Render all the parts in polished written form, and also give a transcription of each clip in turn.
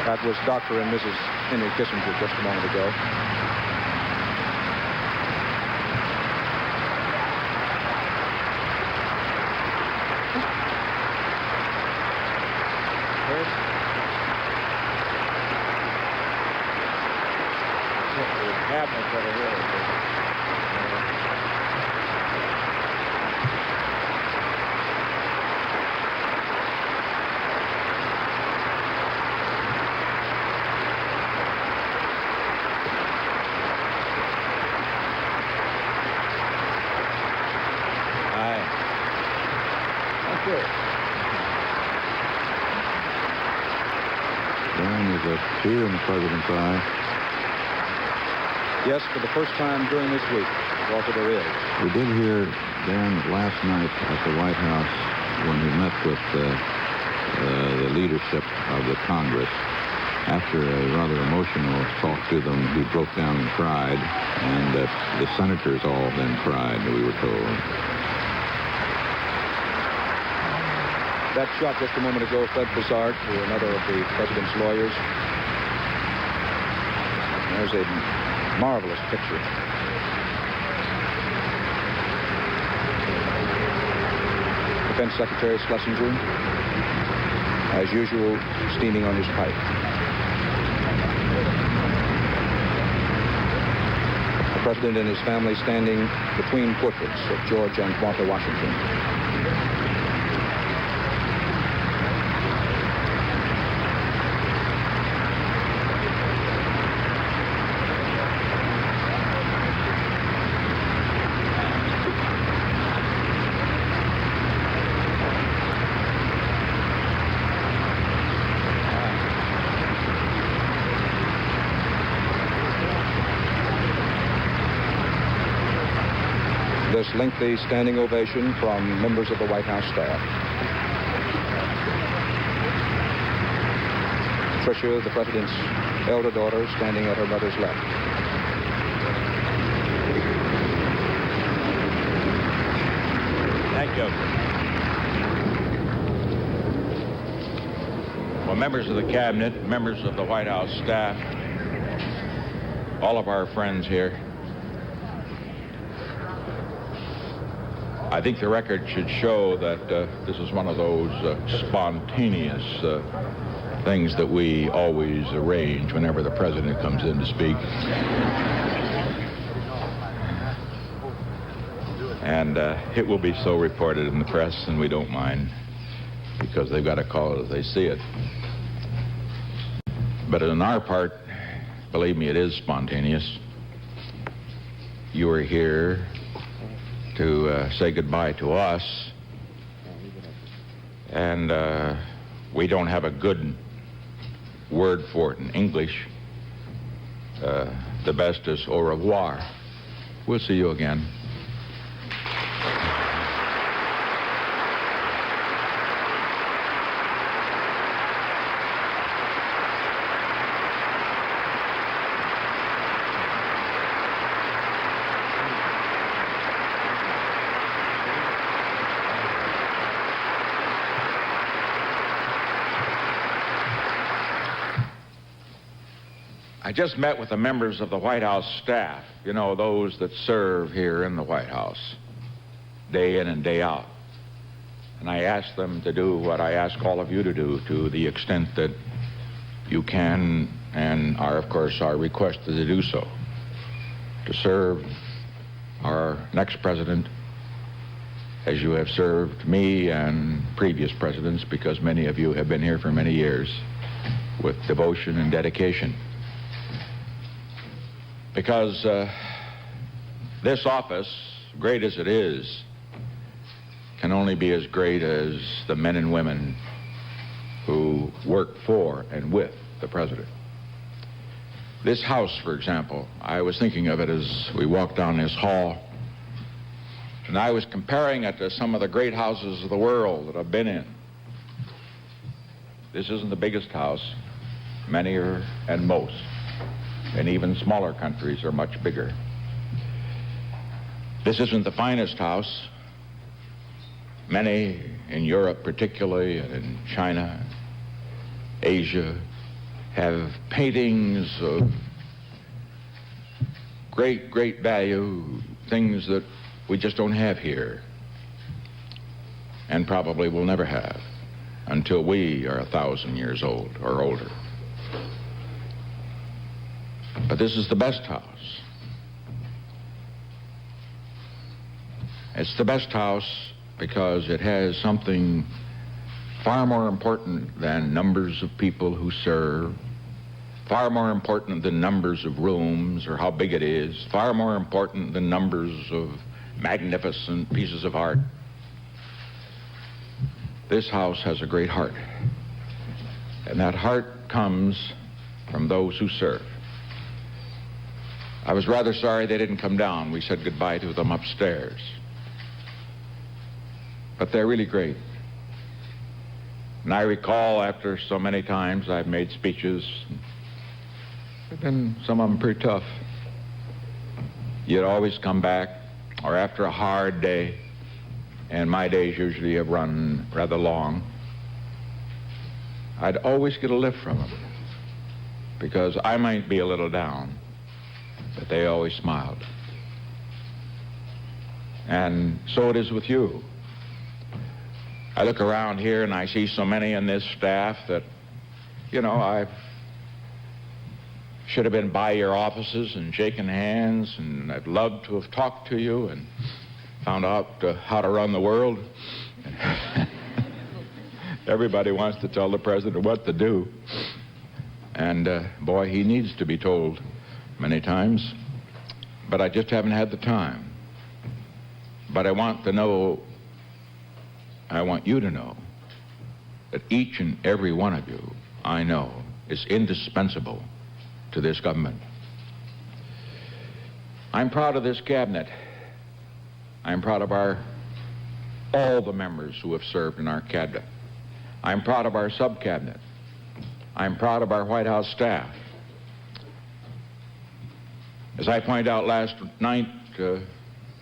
That was Dr. and Mrs. Henry Kissinger just a moment ago. Cabinets over here. Dan, there's a tear in the president's eye. Yes, for the first time during this week, Walter, there is. We did hear Dan last night at the White House when he met with the leadership of the Congress. After a rather emotional talk to them, he broke down and cried, and the senators all then cried, we were told. That shot just a moment ago, Fred Bizarre, to another of the president's lawyers. There's a marvelous picture. Defense Secretary Schlesinger, as usual, steaming on his pipe. The president and his family standing between portraits of George and Martha Washington. This lengthy standing ovation from members of the White House staff. Tricia, the president's elder daughter, standing at her mother's left. Thank you. Well, members of the cabinet, members of the White House staff, all of our friends here, I think the record should show that this is one of those spontaneous things that we always arrange whenever the president comes in to speak. And it will be so reported in the press, and we don't mind, because they've got to call it as they see it. But on our part, believe me, it is spontaneous. You are here to say goodbye to us, and we don't have a good word for it in English. The best is au revoir. We'll see you again. I just met with the members of the White House staff, you know, those that serve here in the White House, day in and day out. And I asked them to do what I ask all of you to do, to the extent that you can and are, of course, are requested to do so, to serve our next president as you have served me and previous presidents, because many of you have been here for many years, with devotion and dedication. Because this office, great as it is, can only be as great as the men and women who work for and with the president. This house, for example, I was thinking of it as we walked down this hall, and I was comparing it to some of the great houses of the world that I've been in. This isn't the biggest house. Many are, and most, and even smaller countries are much bigger. This isn't the finest house. Many in Europe particularly, and in China, Asia, have paintings of great, great value, things that we just don't have here, and probably will never have until we are 1,000 years old or older. But this is the best house. It's the best house because it has something far more important than numbers of people who serve, far more important than numbers of rooms or how big it is, far more important than numbers of magnificent pieces of art. This house has a great heart, and that heart comes from those who serve. I was rather sorry they didn't come down. We said goodbye to them upstairs. But they're really great. And I recall after so many times I've made speeches, there've been some of them pretty tough. You'd always come back, or after a hard day, and my days usually have run rather long, I'd always get a lift from them, because I might be a little down, but they always smiled. And so it is with you. I look around here and I see so many in this staff that, you know, I should have been by your offices and shaken hands, and I'd love to have talked to you and found out how to run the world. Everybody wants to tell the president what to do. And boy, he needs to be told many times, but I just haven't had the time. But I want you to know that each and every one of you, I know, is indispensable to this government. I'm proud of this cabinet. I'm proud of all the members who have served in our cabinet. I'm proud of our sub-cabinet. I'm proud of our White House staff. As I pointed out last night,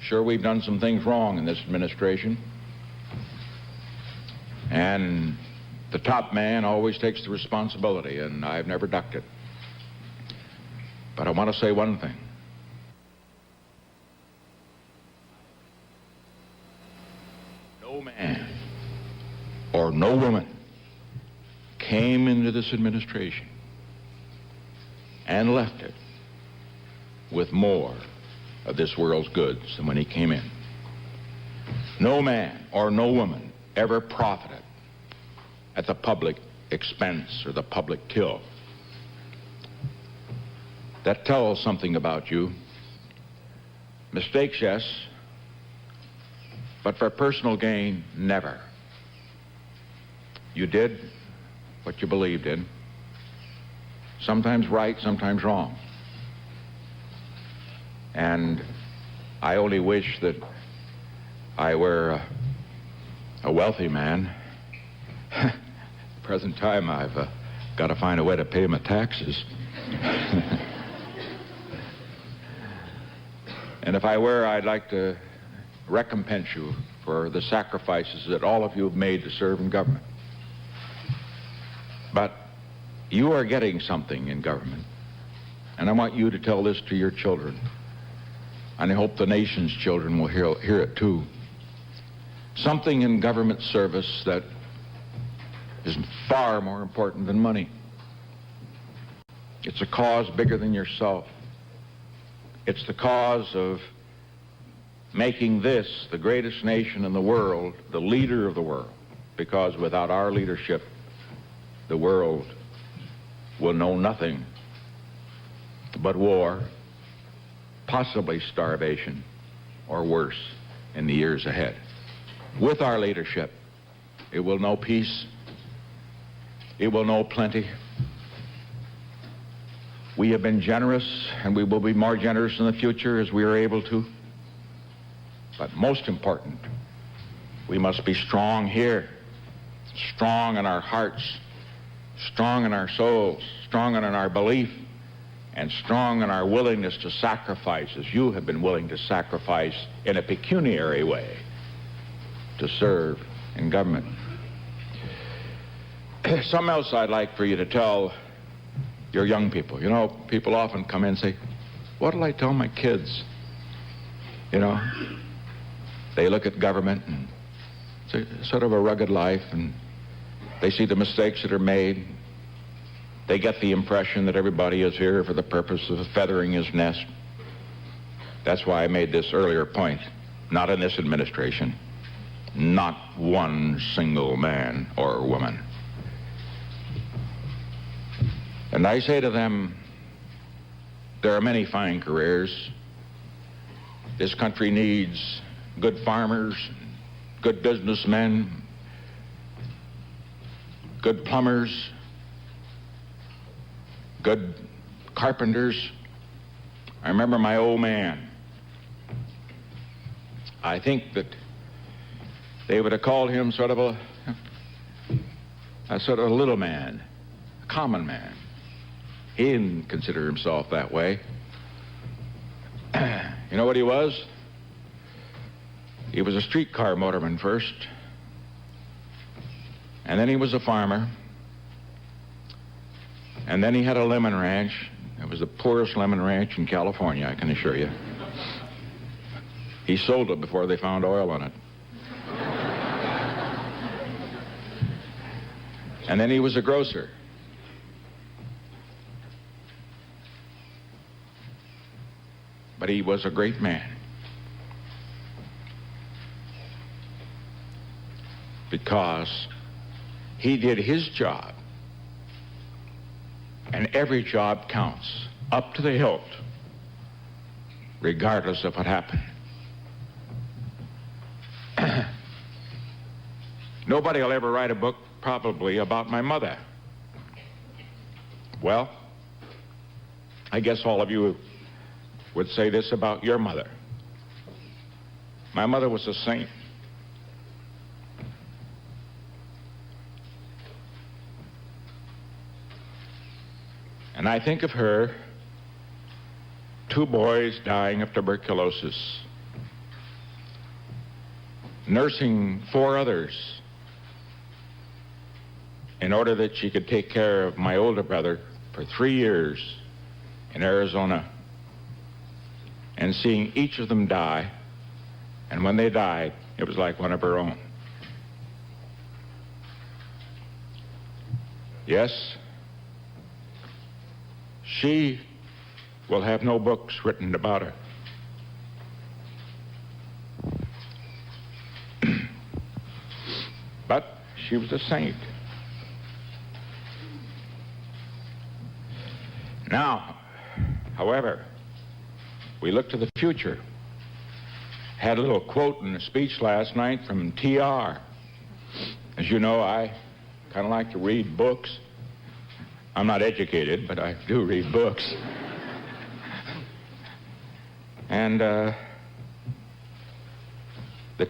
sure, we've done some things wrong in this administration. And the top man always takes the responsibility, and I've never ducked it. But I want to say one thing. No man or no woman came into this administration and left it with more of this world's goods than when he came in. No man or no woman ever profited at the public expense or the public till. That tells something about you. Mistakes, yes, but for personal gain, never. You did what you believed in, sometimes right, sometimes wrong. And I only wish that I were a wealthy man. At the present time, I've got to find a way to pay my taxes. And if I were, I'd like to recompense you for the sacrifices that all of you have made to serve in government. But you are getting something in government, and I want you to tell this to your children. And I hope the nation's children will hear it too. Something in government service that is far more important than money. It's a cause bigger than yourself. It's the cause of making this the greatest nation in the world, the leader of the world. Because without our leadership, the world will know nothing but war, possibly starvation, or worse in the years ahead. With our leadership, it will know peace, it will know plenty. We have been generous, and we will be more generous in the future as we are able to. But most important, we must be strong here, strong in our hearts, strong in our souls, strong in our belief, and strong in our willingness to sacrifice, as you have been willing to sacrifice in a pecuniary way to serve in government. Something else I'd like for you to tell your young people. You know, people often come in and say, what'll I tell my kids? You know, they look at government and it's sort of a rugged life, and they see the mistakes that are made. They get the impression that everybody is here for the purpose of feathering his nest. That's why I made this earlier point. Not in this administration. Not one single man or woman. And I say to them, there are many fine careers. This country needs good farmers, good businessmen, good plumbers, good carpenters. I remember my old man. I think that they would have called him sort of a little man, a common man. He didn't consider himself that way. You know what he was? He was a streetcar motorman first, and then he was a farmer, and then he had a lemon ranch. It was the poorest lemon ranch in California, I can assure you. He sold it before they found oil in it. And then he was a grocer. But he was a great man. Because he did his job. And every job counts, up to the hilt, regardless of what happened. Nobody will ever write a book, probably, about my mother. Well, I guess all of you would say this about your mother. My mother was a saint. And I think of her, 2 boys dying of tuberculosis, nursing 4 others in order that she could take care of my older brother for 3 years in Arizona, and seeing each of them die. And when they died, it was like one of her own. Yes, she will have no books written about her. But she was a saint. Now, however, we look to the future. Had a little quote in a speech last night from T.R. As you know, I kind of like to read books. I'm not educated, but I do read books. And the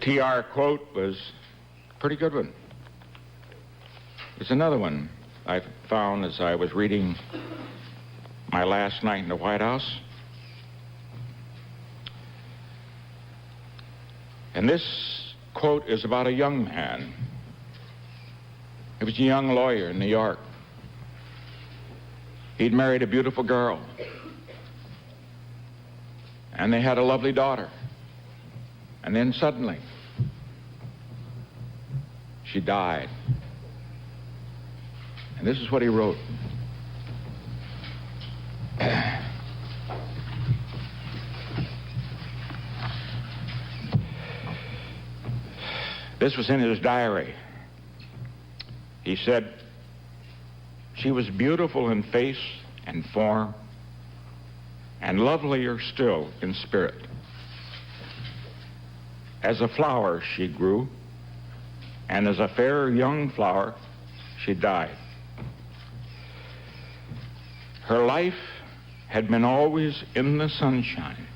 T.R. quote was a pretty good one. There's another one I found as I was reading my last night in the White House. And this quote is about a young man. He was a young lawyer in New York. He'd married a beautiful girl. And they had a lovely daughter. And then suddenly, she died. And this is what he wrote. This was in his diary. He said, she was beautiful in face and form, and lovelier still in spirit. As a flower she grew, and as a fair young flower she died. Her life had been always in the sunshine.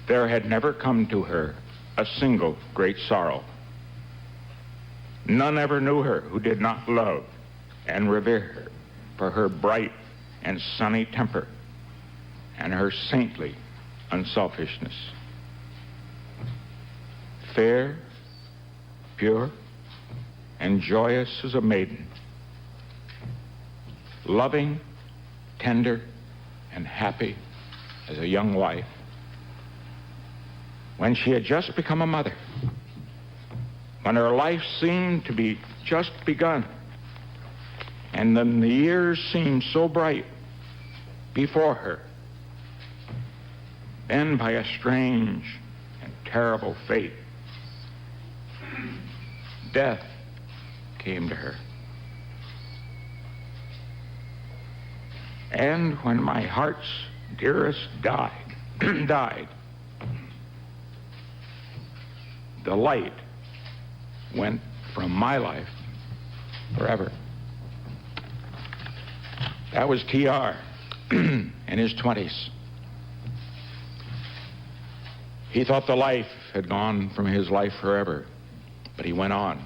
There had never come to her a single great sorrow. None ever knew her who did not love and revere her for her bright and sunny temper and her saintly unselfishness. Fair, pure, and joyous as a maiden, loving, tender, and happy as a young wife when she had just become a mother, when her life seemed to be just begun, and then the years seemed so bright before her. Then by a strange and terrible fate, death came to her. And when my heart's dearest died, the light went from my life forever. That was T.R. in his 20s. He thought the life had gone from his life forever, but he went on.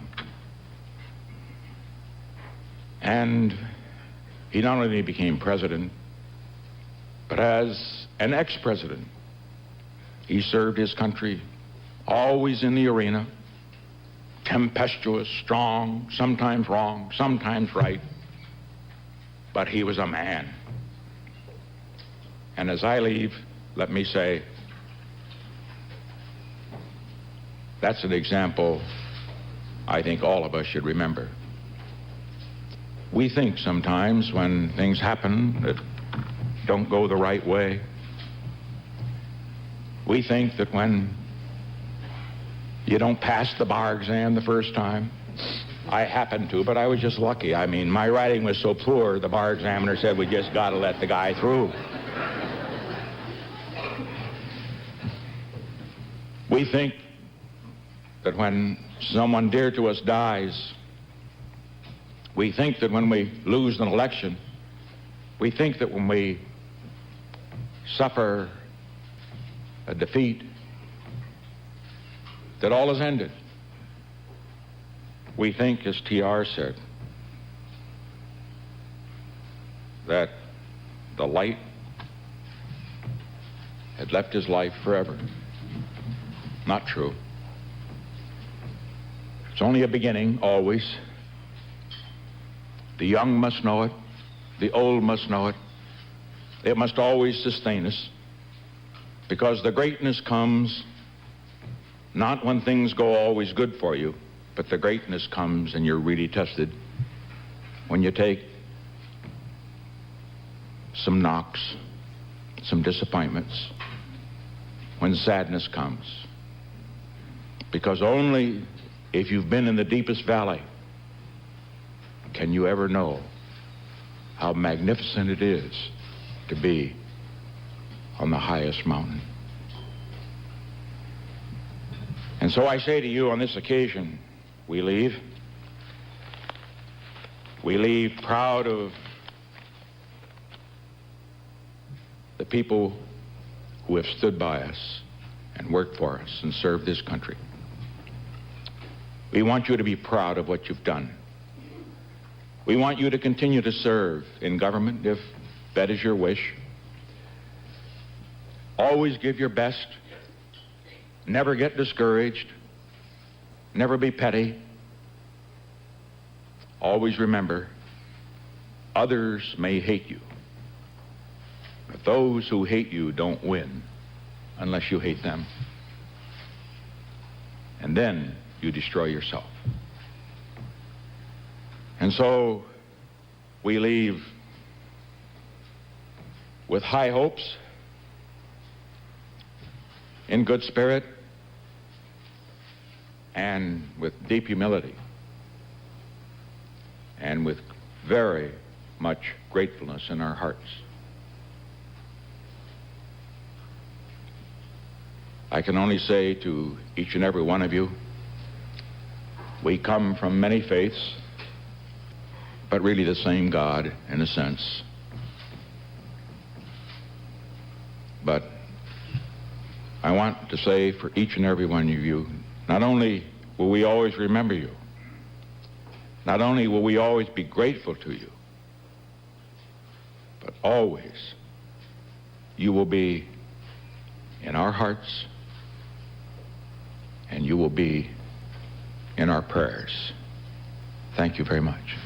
And he not only became president, but as an ex-president, he served his country always in the arena, tempestuous, strong, sometimes wrong, sometimes right, but he was a man. And as I leave, let me say, that's an example I think all of us should remember. We think sometimes when things happen that don't go the right way, we think that when you don't pass the bar exam the first time, I happened to, but I was just lucky. I mean, my writing was so poor, the bar examiner said, we just got to let the guy through. We think that when someone dear to us dies, we think that when we lose an election, we think that when we suffer a defeat, that all is ended. We think, as T.R. said, that the light had left his life forever. Not true. It's only a beginning, always. The young must know it. The old must know it. It must always sustain us, because the greatness comes not when things go always good for you, but the greatness comes, and you're really tested, when you take some knocks, some disappointments, when sadness comes. Because only if you've been in the deepest valley can you ever know how magnificent it is to be on the highest mountain. And so I say to you on this occasion, we leave proud of the people who have stood by us and worked for us and served this country. We want you to be proud of what you've done. We want you to continue to serve in government if that is your wish. Always give your best. Never get discouraged. Never be petty. Always remember, others may hate you, but those who hate you don't win unless you hate them. And then you destroy yourself. And so we leave with high hopes, in good spirit, and with deep humility, and with very much gratefulness in our hearts. I can only say to each and every one of you, we come from many faiths, but really the same God in a sense. But I want to say for each and every one of you, not only will we always remember you, not only will we always be grateful to you, but always you will be in our hearts and you will be in our prayers. Thank you very much.